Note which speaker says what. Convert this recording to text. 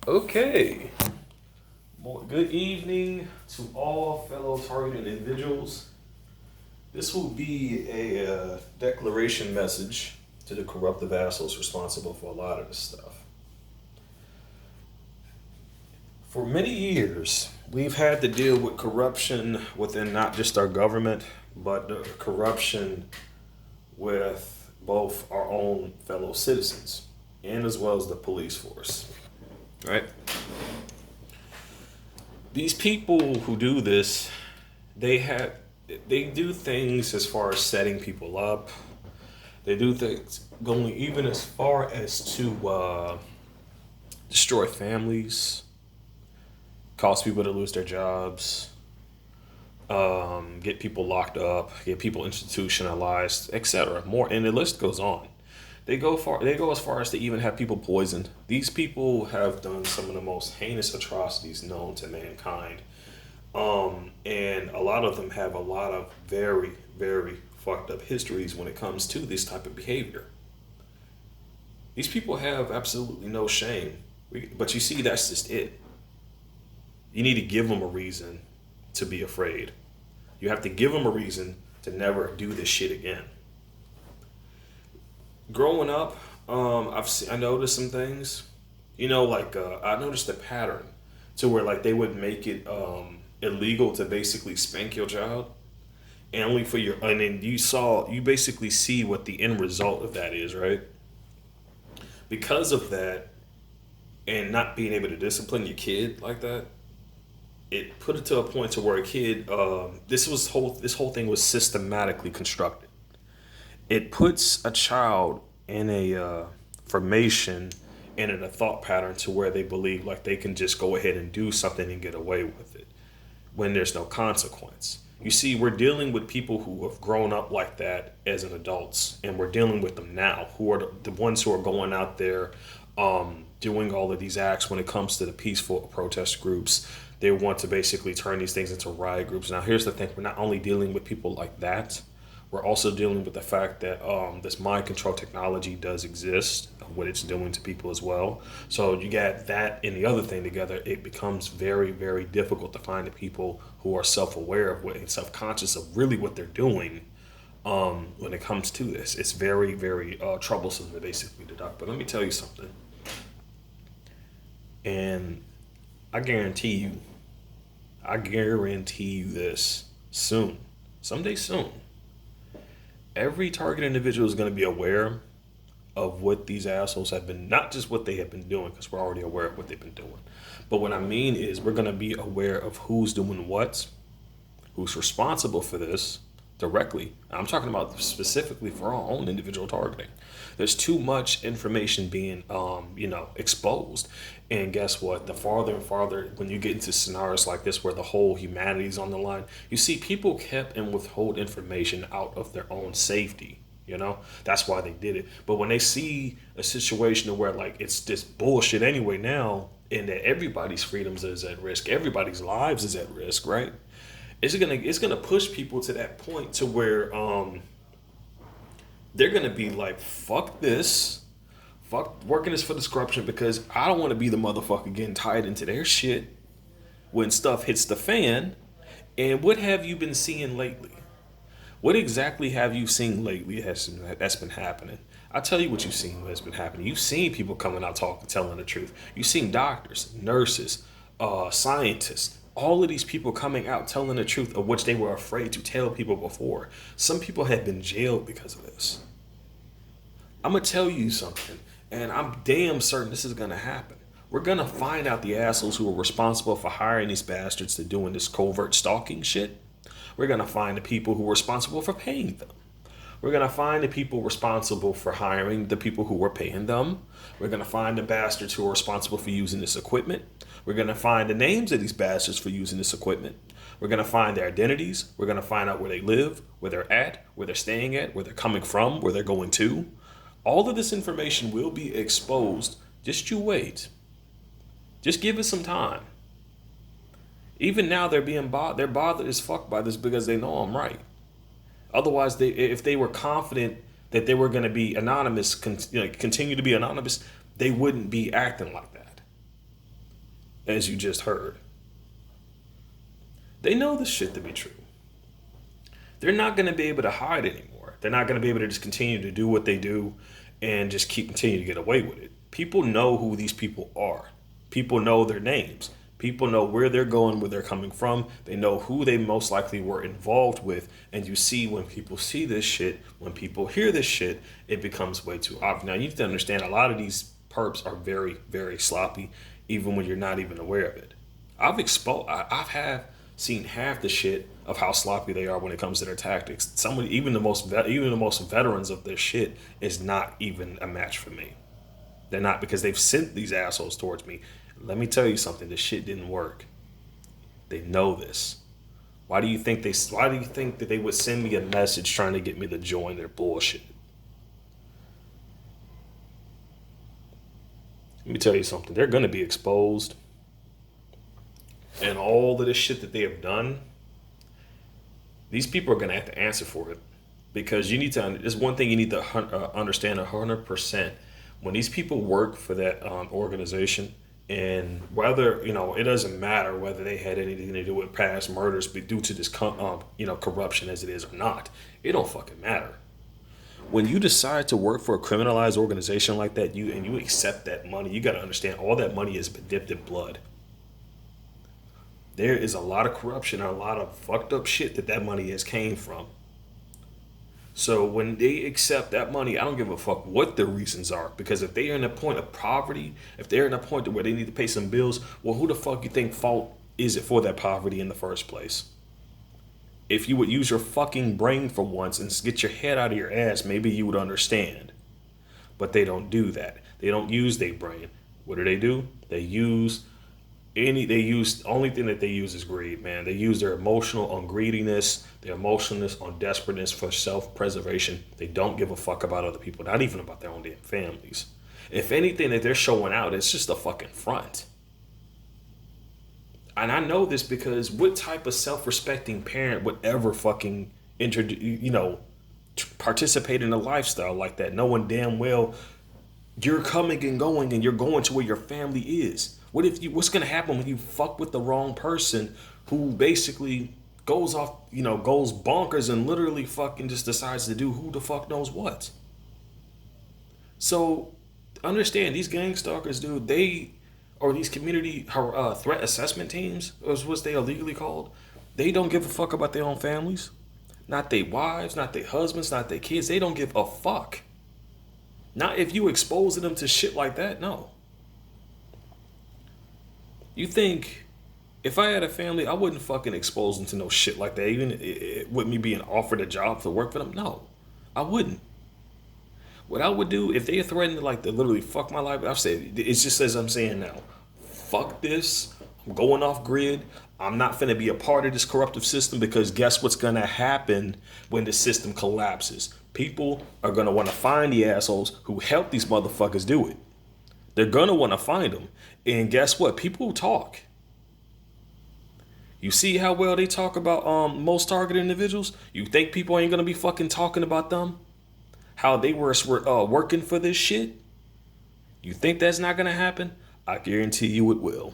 Speaker 1: Okay. Well, good evening to all fellow targeted individuals. This will be a declaration message to the corruptive assholes responsible for a lot of this stuff. For many years, we've had to deal with corruption within not just our government, but the corruption with both our own fellow citizens and as well as the police force. Right? These people who do this, they have they do things as far as setting people up. They do things going even as far as to destroy families, cause people to lose their jobs, get people locked up, get people institutionalized, etc. More, and the list goes on. They go far. They go as far as to even have people poisoned. These people have done some of the most heinous atrocities known to mankind, and a lot of them have a lot of very, very fucked up histories when it comes to this type of behavior. These people have absolutely no shame. But you see, that's just it. You need to give them a reason to be afraid. You have to give them a reason to never do this shit again. Growing up, I noticed some things. I noticed a pattern to where like they would make it illegal to basically spank your child, and only for your and then you basically see what the end result of that is, right? Because of that, and not being able to discipline your kid like that, it put it to a point to where a kid this whole thing was systematically constructed. It puts a child in a formation and in a thought pattern to where they believe like they can just go ahead and do something and get away with it when there's no consequence. You see, we're dealing with people who have grown up like that as an adults, and we're dealing with them now, who are the ones who are going out there doing all of these acts when it comes to the peaceful protest groups. They want to basically turn these things into riot groups. Now, here's the thing: we're not only dealing with people like that, we're also dealing with the fact that this mind control technology does exist, what it's doing to people as well. So you got that and the other thing together, it becomes very, very difficult to find the people who are self-aware of what and self-conscious of really what they're doing when it comes to this. It's very, very troublesome to basically deduct. But let me tell you something. And I guarantee you, I guarantee you this soon, someday soon, every target individual is going to be aware of what these assholes have been, not just what they have been doing, because we're already aware of what they've been doing. But what I mean is we're going to be aware of who's doing what, who's responsible for this directly. I'm talking about specifically for our own individual targeting. There's too much information being, exposed. And guess what? The farther and farther, when you get into scenarios like this where the whole humanity's on the line, you see people kept and withhold information out of their own safety. That's why they did it. But when they see a situation where like it's just bullshit anyway now, and that everybody's freedoms is at risk, everybody's lives is at risk, right? It's gonna push people to that point to where they're gonna be like, fuck this, fuck working this for this corruption, because I don't want to be the motherfucker getting tied into their shit when stuff hits the fan. And what have you been seeing lately? What exactly have you seen lately that's been happening? I'll tell you what you've seen has been happening. You've seen people coming out talking, telling the truth. You've seen doctors, nurses, scientists, all of these people coming out telling the truth of which they were afraid to tell people before. Some people have been jailed because of this. I'm going to tell you something, and I'm damn certain this is going to happen. We're going to find out the assholes who are responsible for hiring these bastards to doing this covert stalking shit. We're going to find the people who are responsible for paying them. We're going to find the people responsible for hiring the people who were paying them. We're going to find the bastards who are responsible for using this equipment. We're going to find the names of these bastards for using this equipment. We're going to find their identities. We're going to find out where they live, where they're at, where they're staying at, where they're coming from, where they're going to. All of this information will be exposed. Just you wait. Just give it some time. Even now, they're bothered as fuck by this because they know I'm right. Otherwise, if they were confident that they were going to be anonymous, continue to be anonymous, they wouldn't be acting like that. as you just heard. They know this shit to be true. They're not going to be able to hide anymore. They're not going to be able to just continue to do what they do and just continue to get away with it. People know who these people are. People know their names. People know where they're going, where they're coming from. They know who they most likely were involved with. And you see, when people see this shit, when people hear this shit, it becomes way too obvious. Now, you need to understand a lot of these perps are very, very sloppy, even when you're not even aware of it. I've seen half the shit of how sloppy they are when it comes to their tactics. Even the most veterans of this shit is not even a match for me. They're not, because they've sent these assholes towards me. Let me tell you something. This shit didn't work. They know this. Why do you think that they would send me a message trying to get me to join their bullshit? Let me tell you something. They're going to be exposed. And all of this shit that they have done, these people are going to have to answer for it. Because there's one thing you need to understand 100%. When these people work for that organization, and whether, it doesn't matter whether they had anything to do with past murders due to this, corruption as it is or not. It don't fucking matter. When you decide to work for a criminalized organization like that, you accept that money, you got to understand all that money is dipped in blood. There is a lot of corruption and a lot of fucked up shit that money has came from. So when they accept that money, I don't give a fuck what the reasons are. Because if they are in a point of poverty, if they're in a point where they need to pay some bills, well, who the fuck you think fault is it for that poverty in the first place? If you would use your fucking brain for once and get your head out of your ass, maybe you would understand. But they don't do that. They don't use their brain. What do? The only thing that they use is greed, man. They use their emotional on greediness, their emotionalness on desperateness for self-preservation. They don't give a fuck about other people, not even about their own damn families. If anything that they're showing out, it's just a fucking front. And I know this because what type of self-respecting parent would ever fucking participate in a lifestyle like that, knowing damn well you're coming and going and you're going to where your family is? What's going to happen when you fuck with the wrong person who basically goes bonkers and literally fucking just decides to do who the fuck knows what? So understand, these gang stalkers, dude, or these community threat assessment teams, is what they are legally called, they don't give a fuck about their own families. Not their wives, not their husbands, not their kids. They don't give a fuck. Not if you exposing them to shit like that, no. You think if I had a family, I wouldn't fucking expose them to no shit like that, even with me being offered a job to work for them? No, I wouldn't. What I would do if they threatened to literally fuck my life, I've said, it's just as I'm saying now. Fuck this. I'm going off grid. I'm not finna be a part of this corruptive system, because guess what's gonna happen when the system collapses? People are gonna wanna find the assholes who helped these motherfuckers do it. They're gonna wanna find them. And guess what? People talk. You see how well they talk about most targeted individuals? You think people ain't gonna be fucking talking about them? How they were working for this shit? You think that's not gonna happen? I guarantee you it will.